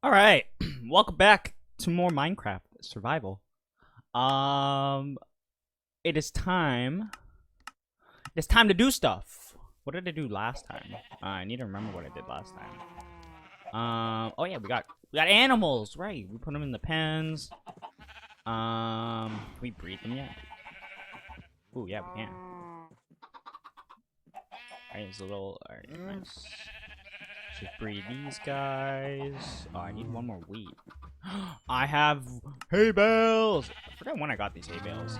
All right, welcome back to more Minecraft survival. Um, it is time. It's time to do stuff. What did I do last time? I need to remember what I did last time. Oh yeah, we got animals, right? We put them in the pens. Can we breed them yet? Ooh, yeah, we can. Alright, it's a little. Alright, nice. Should breed these guys. Oh, I need one more wheat. I have hay bales. I forgot when I got these hay bales.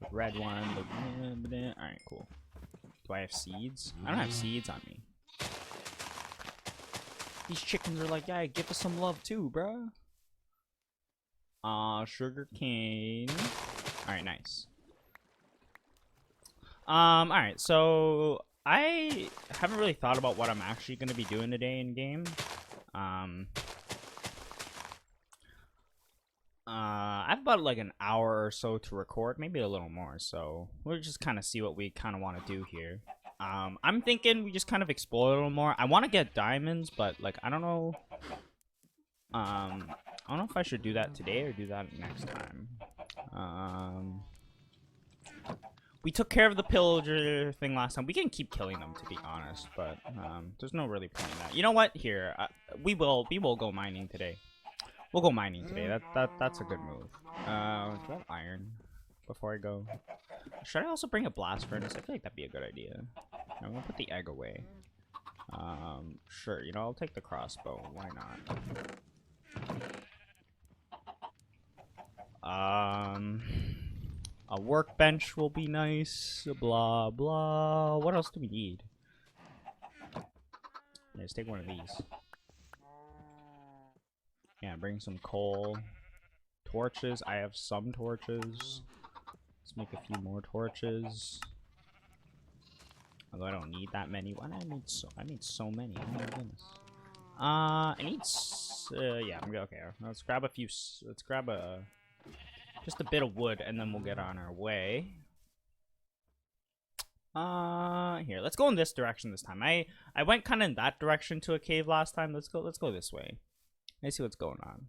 The red one. Alright, cool. Do I have seeds? I don't have seeds on me. These chickens are like, yeah, give us some love too, bro. Sugar cane. Alright, nice. Alright, so I haven't really thought about what I'm actually gonna be doing today in game. I have about like an hour or so to record, maybe a little more, so we'll just kind of see what we kind of want to do here. I'm thinking we just kind of explore a little more. I want to get diamonds, but like I don't know. I don't know if I should do that today or do that next time. We took care of the pillager thing last time. We can keep killing them, to be honest, but there's no really point in that. You know what? Here, we will go mining today. We'll go mining today. That's a good move. Do I have iron before I go? Should I also bring a blast furnace? I feel like that'd be a good idea. I'm gonna put the egg away. Sure. You know, I'll take the crossbow. Why not? A workbench will be nice. Blah blah. What else do we need? Let's take one of these. Yeah, bring some coal. Torches. I have some torches. Let's make a few more torches. Although I don't need that many. Why do I need so many? Oh my goodness. I need yeah, I'm good. Okay, let's grab a few. Let's grab just a bit of wood, and then we'll get on our way. Here, let's go in this direction this time. I went kind of in that direction to a cave last time. Let's go this way. Let's see what's going on.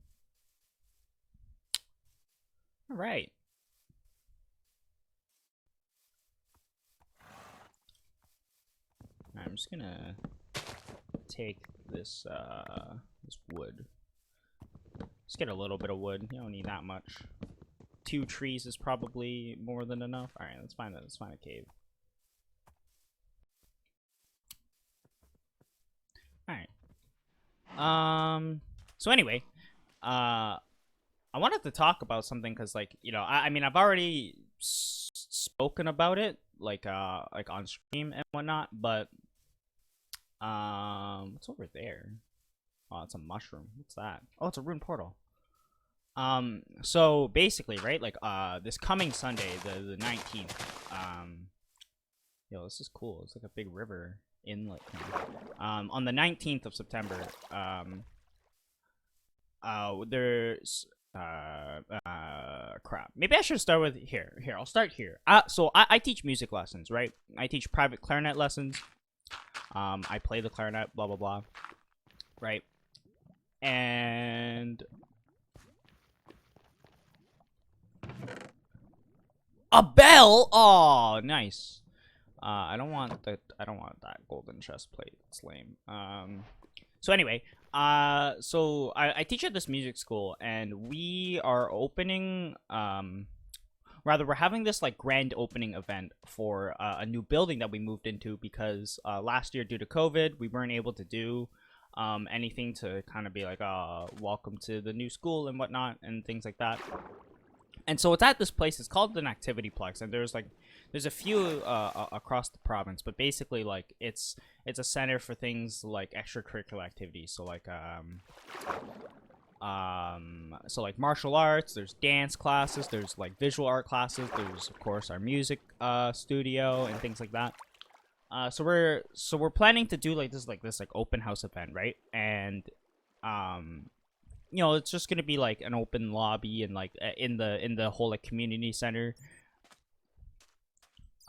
All right. I'm just gonna take this this wood. Let's get a little bit of wood. You don't need that much. 2 trees is probably more than enough. All right, let's find a cave. All right. So anyway, I wanted to talk about something because, like, you know, I mean, I've already spoken about it, like on stream and whatnot, but what's over there? Oh, it's a mushroom. What's that? Oh, it's a rune portal. So basically, right, like, this coming Sunday, the 19th, yo, this is cool. It's like a big river inlet. On the 19th of September, there's crap. Maybe I should start with here. I'll start here. So I teach music lessons, right? I teach private clarinet lessons. I play the clarinet, blah blah blah, right? And a bell. Oh, nice. I don't want that golden chest plate. It's lame. So anyway, so I teach at this music school, and we are opening, rather, we're having this like grand opening event for a new building that we moved into because last year, due to COVID, we weren't able to do anything to kind of be like, welcome to the new school and whatnot and things like that. And so it's at this place. It's called an activity plex, and there's a few across the province, but basically like it's a center for things like extracurricular activities. So like martial arts. There's dance classes. There's like visual art classes. There's of course our music studio and things like that. So we're planning to do like this open house event, right? And you know, it's just gonna be like an open lobby and like in the whole like community center.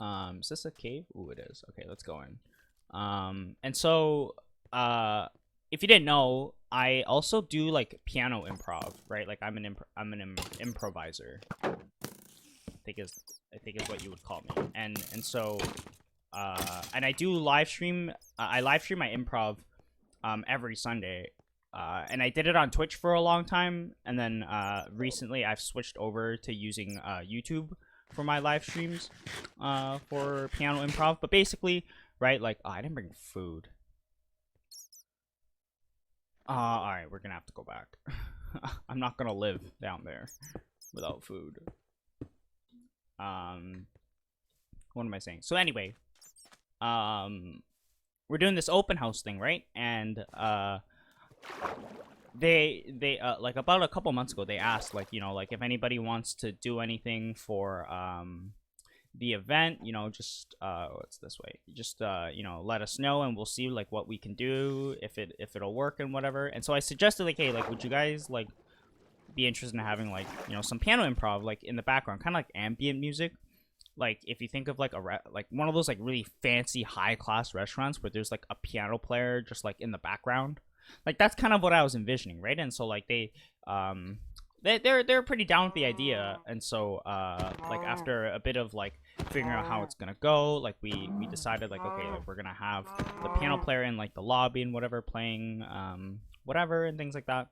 Is this a cave? Ooh, it is. Okay, let's go in. And so if you didn't know, I also do like piano improv, right? Like I'm an improviser. I think is what you would call me. And so and I do live stream. I live stream my improv every Sunday. And I did it on Twitch for a long time, and then recently I've switched over to using YouTube for my live streams for piano improv. But basically, right, like, oh, I didn't bring food. Alright, we're gonna have to go back. I'm not gonna live down there without food. What am I saying? So anyway, we're doing this open house thing, right? And they like about a couple months ago they asked, like, you know, like if anybody wants to do anything for the event, you know, just what's this way, just you know, let us know and we'll see like what we can do, if it'll work and whatever. And so I suggested, like, hey, like, would you guys like be interested in having, like, you know, some piano improv like in the background, kind of like ambient music. Like if you think of like like one of those like really fancy high class restaurants where there's like a piano player just like in the background, like that's kind of what I was envisioning, right? And so like they're pretty down with the idea. And so like after a bit of like figuring out how it's gonna go, like we decided, like, okay, like we're gonna have the piano player in like the lobby and whatever playing whatever and things like that.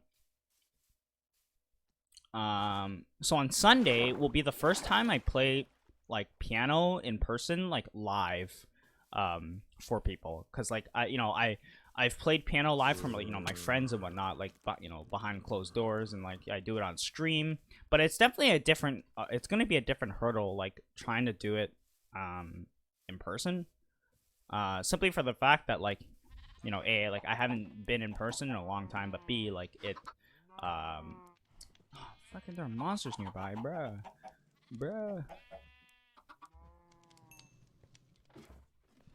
So on Sunday will be the first time I play like piano in person, like live, for people, because like I've played piano live from, like, you know, my friends and whatnot, like, but you know, behind closed doors, and like I do it on stream. But it's definitely a different it's going to be a different hurdle, like trying to do it in person, simply for the fact that, like, you know, A, like I haven't been in person in a long time, but B, like it oh, fucking there are monsters nearby, bruh.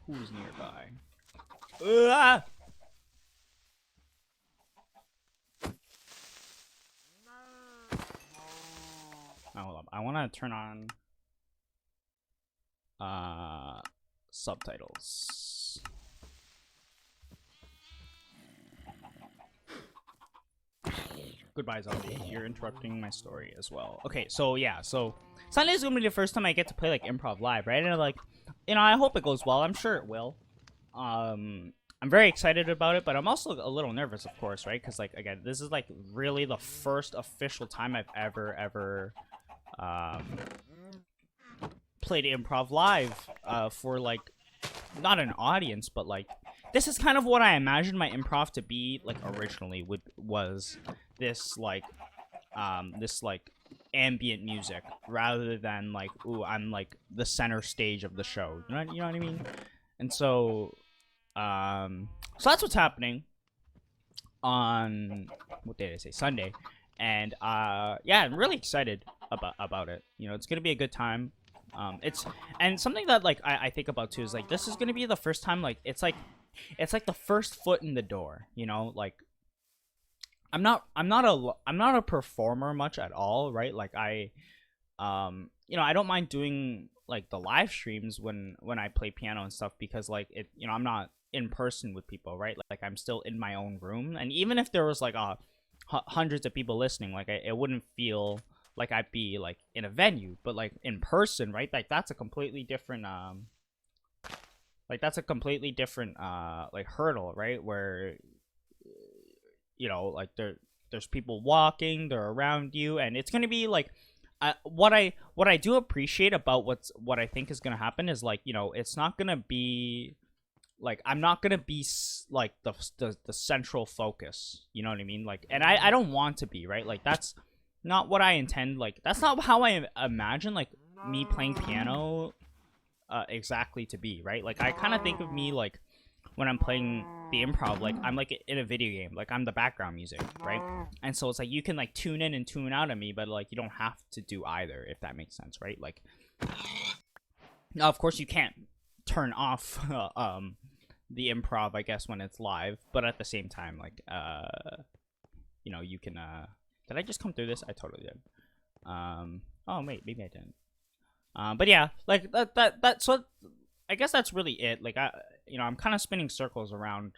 Who's nearby? Ah! Oh, hold up. I want to turn on subtitles. Goodbye, zombie. You're interrupting my story as well. Okay, so yeah, so Sunday is gonna be the first time I get to play like improv live, right? And like, you know, I hope it goes well. I'm sure it will. I'm very excited about it, but I'm also a little nervous, of course, right? Because, like, again, this is like really the first official time I've ever played improv live for like not an audience, but like this is kind of what I imagined my improv to be like originally. Was this like ambient music rather than like, ooh, I'm like the center stage of the show. You know what I mean? And so so that's what's happening on, what day did I say? Sunday. And yeah, I'm really excited about it. You know, it's gonna be a good time. It's, and something that like I think about too is like this is gonna be the first time, like it's like the first foot in the door. You know, like I'm not a performer much at all, right? Like you know, I don't mind doing like the live streams when I play piano and stuff, because like it, you know, I'm not in person with people, right? Like I'm still in my own room, and even if there was like hundreds of people listening, like it wouldn't feel like I'd be like in a venue. But like in person, right? Like that's a completely different like hurdle, right? Where, you know, like there's people walking, they're around you, and it's gonna be like, what I do appreciate about what I think is gonna happen is, like, you know, it's not gonna be like, I'm not gonna be like the central focus, you know what I mean? Like, and I don't want to be, right? Like that's not what I intend. Like that's not how I imagine like me playing piano exactly to be, right? Like I kind of think of me like when I'm playing the improv, like I'm like in a video game, like I'm the background music, right? And so it's like you can like tune in and tune out of me, but like you don't have to do either, if that makes sense, right? Like, now of course you can't turn off the improv, I guess, when it's live, but at the same time, like you know, you can did I just come through this? I totally did. Oh wait, maybe I didn't. But yeah, like that so I guess that's really it. Like you know, I'm kind of spinning circles around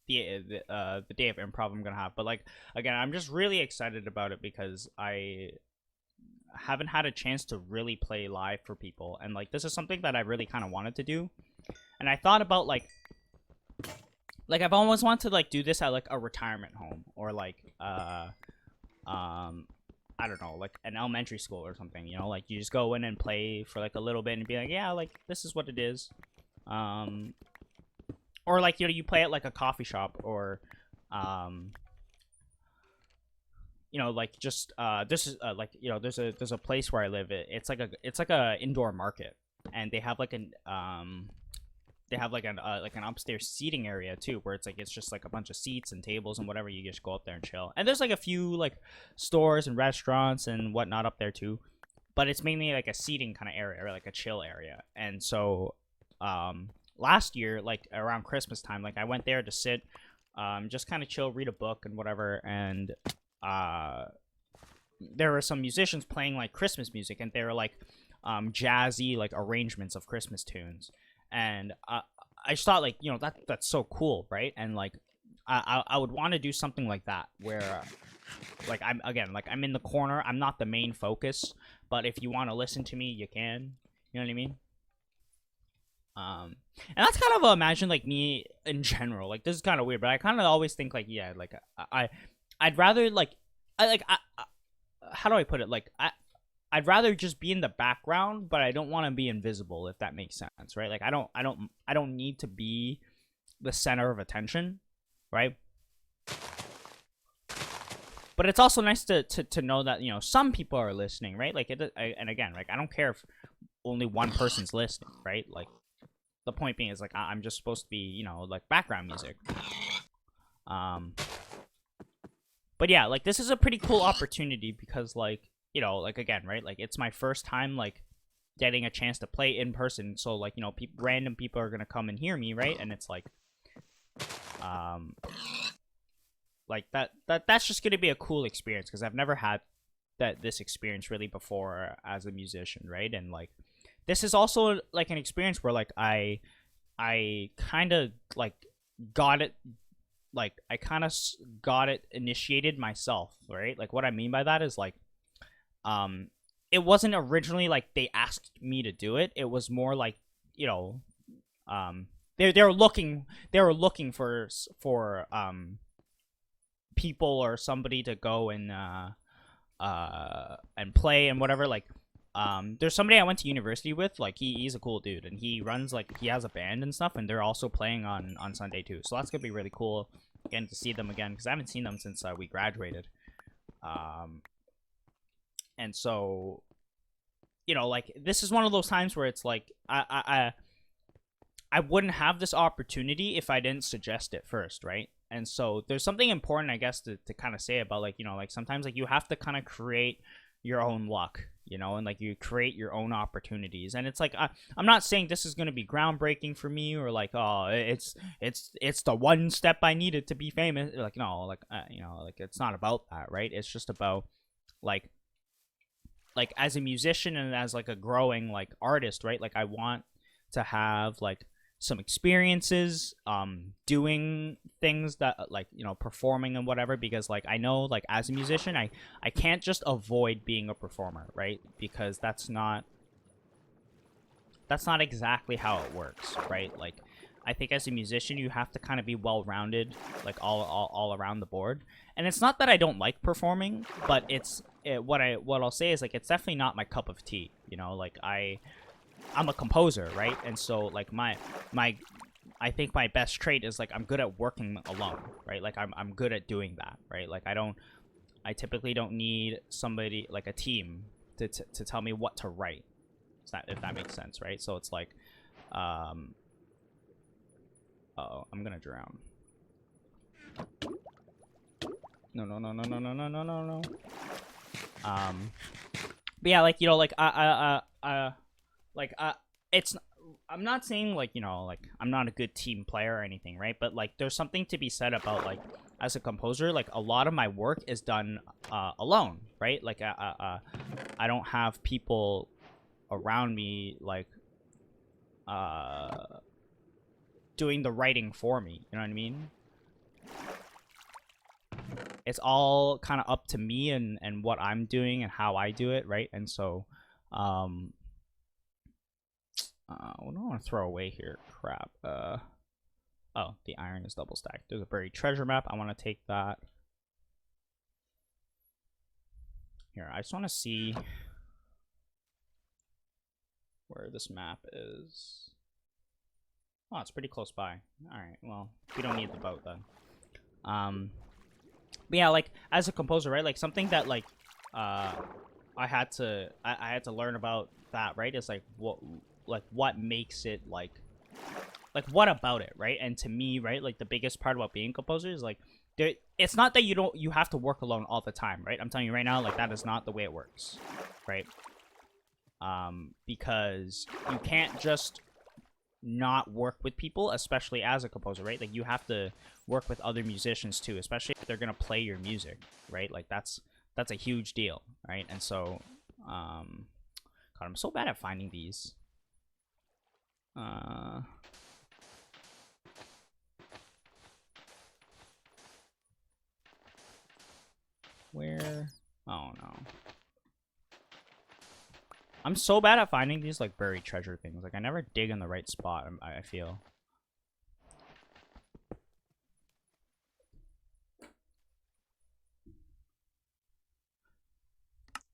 the day of improv I'm gonna have. But like again, I'm just really excited about it because I haven't had a chance to really play live for people, and like this is something that I really kind of wanted to do, and I thought about like I've always wanted to like do this at like a retirement home or like I don't know, like an elementary school or something, you know, like you just go in and play for like a little bit and be like, yeah, like this is what it is. Or like, you know, you play at like a coffee shop or you know, like just this is like, you know, there's a place where I live. It's like a indoor market, and they have like an upstairs seating area too, where it's just like a bunch of seats and tables and whatever. You just go up there and chill. And there's like a few like stores and restaurants and whatnot up there too, but it's mainly like a seating kind of area or like a chill area. And so last year, like around Christmas time, like I went there to sit, just kind of chill, read a book and whatever. And there were some musicians playing like Christmas music, and they were like jazzy like arrangements of Christmas tunes. And I just thought, like, you know, that's so cool, right? And like I would want to do something like that where like I'm again, like I'm in the corner, I'm not the main focus, but if you want to listen to me, you can. You know what I mean? And that's kind of imagine like me in general. Like this is kind of weird, but I kind of always think like, yeah, like I'd rather like how do I put it? Like I'd rather just be in the background, but I don't want to be invisible, if that makes sense, right? Like I don't need to be the center of attention, right? But it's also nice to know that, you know, some people are listening, right? Like and again, like I don't care if only one person's listening, right? Like the point being is like I'm just supposed to be, you know, like background music. But yeah, like this is a pretty cool opportunity because like, you know, like again, right? Like it's my first time like getting a chance to play in person. So like, you know, random people are gonna come and hear me, right? And it's like, like that's just gonna be a cool experience because I've never had this experience really before as a musician, right? And like this is also like an experience where like I kind of like got it, like I kind of got it initiated myself, right? Like what I mean by that is like it wasn't originally like they asked me to do it. It was more like, you know, they were looking for people or somebody to go and play and whatever. Like there's somebody I went to university with, like he's a cool dude, and he runs like he has a band and stuff, and they're also playing on Sunday too. So that's gonna be really cool again to see them again because I haven't seen them since we graduated. And so, you know, like this is one of those times where it's like I wouldn't have this opportunity if I didn't suggest it first, right? And so there's something important, I guess, to kind of say about like, you know, like sometimes like you have to kind of create your own luck, you know, and like you create your own opportunities. And it's like I'm not saying this is going to be groundbreaking for me or like, oh, it's the one step I needed to be famous. Like no, like you know, like it's not about that, right? It's just about like as a musician and as like a growing like artist, right? Like I want to have like some experiences doing things that like, you know, performing and whatever, because like I know like as a musician I can't just avoid being a performer, right? Because that's not exactly how it works, right? Like I think as a musician you have to kind of be well-rounded, like all around the board. And it's not that I don't like performing, but what I'll say is like it's definitely not my cup of tea, you know? Like I'm a composer, right? And so like my I think my best trait is like I'm good at working alone, right? Like I'm good at doing that, right? Like I typically don't need somebody like a team to tell me what to write. If that makes sense, right? So it's like uh-oh, I'm gonna drown. No. But yeah, like, you know, like it's I'm not saying like, you know, like I'm not a good team player or anything, right? But like there's something to be said about like as a composer, like a lot of my work is done alone, right? Like I don't have people around me like doing the writing for me, you know what I mean? it's all kind of up to me and what I'm doing and how I do it, right? And so, what do I want to throw away here? Crap. Oh, the iron is double stacked. There's a buried treasure map. I want to take that. Here, I just want to see where this map is. Oh, it's pretty close by. Alright, well, we don't need the boat then. But yeah, like, as a composer, right? Like, something that, like, I had to learn about that, right? Is, like, what makes it, like, what about it, right? And to me, right, like, the biggest part about being a composer is, like, it's not that you have to work alone all the time, right? I'm telling you right now, like, that is not the way it works, right? Because you can't just not work with people, especially as a composer, right? Like, you have to work with other musicians too, especially if they're gonna play your music, right? Like, that's a huge deal, right? And so, God, I'm so bad at finding these. Where? Oh no. I'm so bad at finding these, like, buried treasure things. Like, I never dig in the right spot, I feel.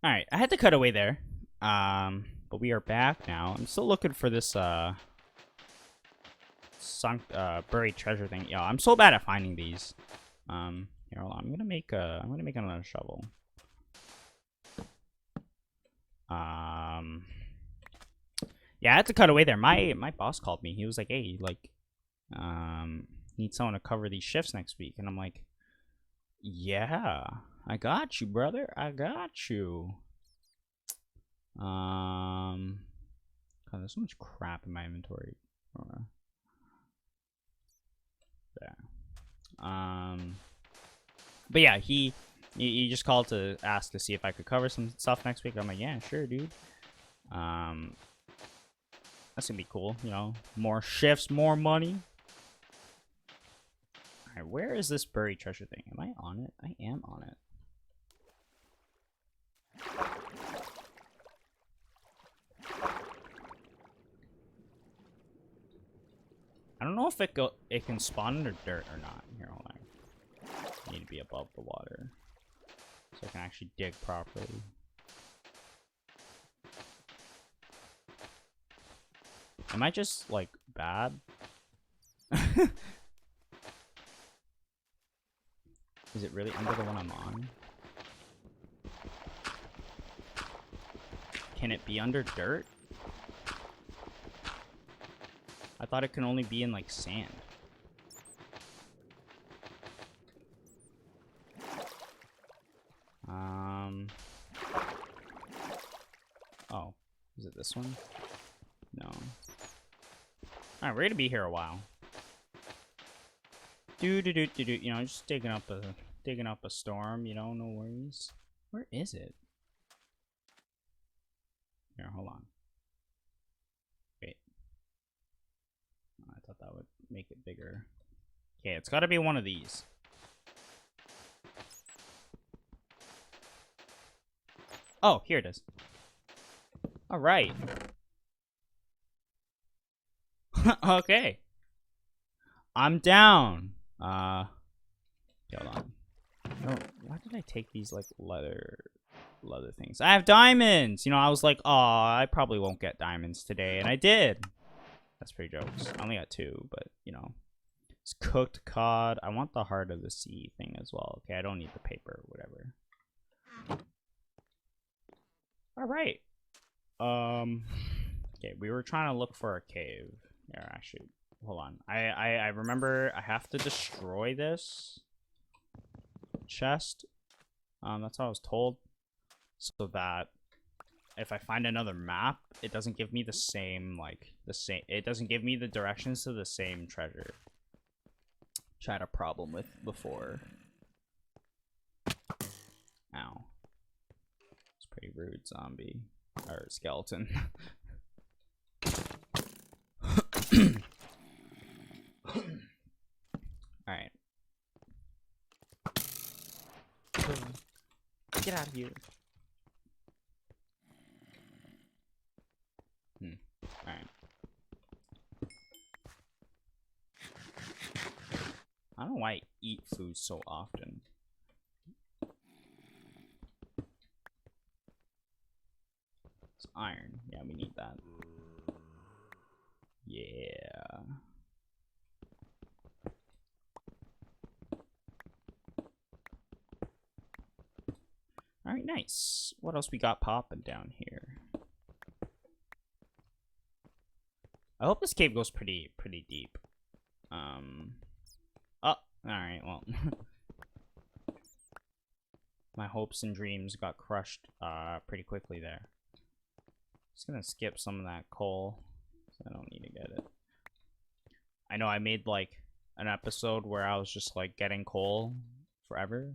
Alright, I had to cut away there. But we are back now. I'm still looking for this, buried treasure thing. Yo, I'm so bad at finding these. Here, hold on. I'm gonna make another shovel. Yeah, I had to cut away there. My boss called me. He was like, "Hey, like, need someone to cover these shifts next week," and I'm like, "Yeah, I got you, brother. I got you." God, there's so much crap in my inventory. There. But yeah, he just called to ask to see if I could cover some stuff next week. I'm like, yeah, sure, dude. That's gonna be cool, you know. More shifts, more money. Alright, where is this buried treasure thing? Am I on it? I am on it. I don't know if it can spawn under dirt or not. Here, hold on. I need to be above the water so I can actually dig properly. Am I just, like, bad? Is it really under the one I'm on? Can it be under dirt? I thought it can only be in, like, sand. Oh. Is it this one? No. Alright, we're gonna be here a while. You know, just digging up a storm, you know, no worries. Where is it? Here, hold on. Wait. Oh, I thought that would make it bigger. Okay, it's gotta be one of these. Oh, here it is. Alright. Okay. I'm down. Hold on. Oh, why did I take these, like, leather things? I have diamonds! You know, I was like, oh, I probably won't get diamonds today, and I did. That's pretty jokes. I only got 2, but, you know. It's cooked cod. I want the heart of the sea thing as well. Okay, I don't need the paper, whatever. Alright. Okay, we were trying to look for a cave. Here, actually, hold on. I remember I have to destroy this chest. That's what I was told. So that if I find another map, it doesn't give me the same, like, it doesn't give me the directions to the same treasure. Which I had a problem with before. Ow. It's pretty rude, zombie. Or skeleton. Alright. here. Alright. I don't know why I eat food so often. It's iron. Yeah, we need that. Yeah. Alright, nice. What else we got popping down here? I hope this cave goes pretty deep. Oh, alright, well. My hopes and dreams got crushed pretty quickly there. Just gonna skip some of that coal. So I don't need to get it. I know I made like an episode where I was just like getting coal forever.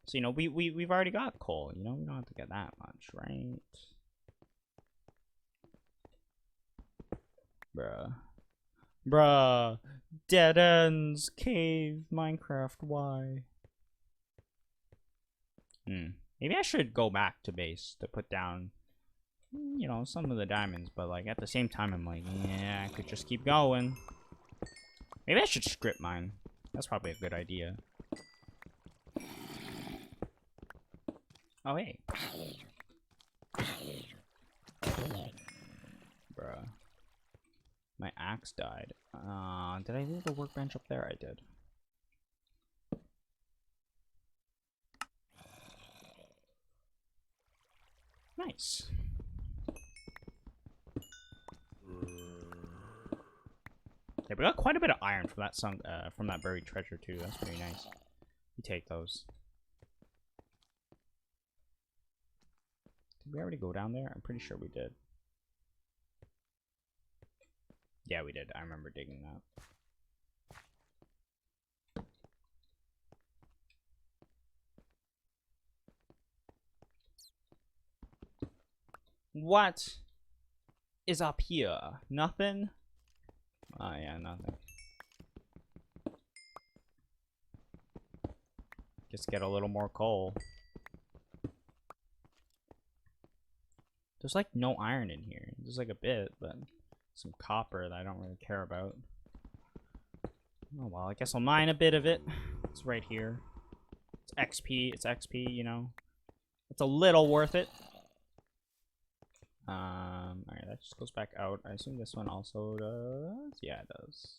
So, you know, we've already got coal, you know, we don't have to get that much, right? Bruh. Dead ends, cave, Minecraft, why? Maybe I should go back to base to put down, you know, some of the diamonds, but like at the same time I'm like, yeah, I could just keep going. Maybe I should strip mine. That's probably a good idea. Oh, hey. Bruh. My axe died. Did I leave the workbench up there? I did. Nice. Yeah, we got quite a bit of iron from that buried treasure too. That's pretty nice. We take those. Did we already go down there? I'm pretty sure we did. Yeah, we did. I remember digging that. What is up here? Nothing? Oh, yeah, nothing. Just get a little more coal. There's like no iron in here. There's like a bit, but some copper that I don't really care about. Oh well, I guess I'll mine a bit of it. It's right here. It's XP. It's XP, you know. It's a little worth it. Alright, that just goes back out. I assume this one also does. Yeah, it does.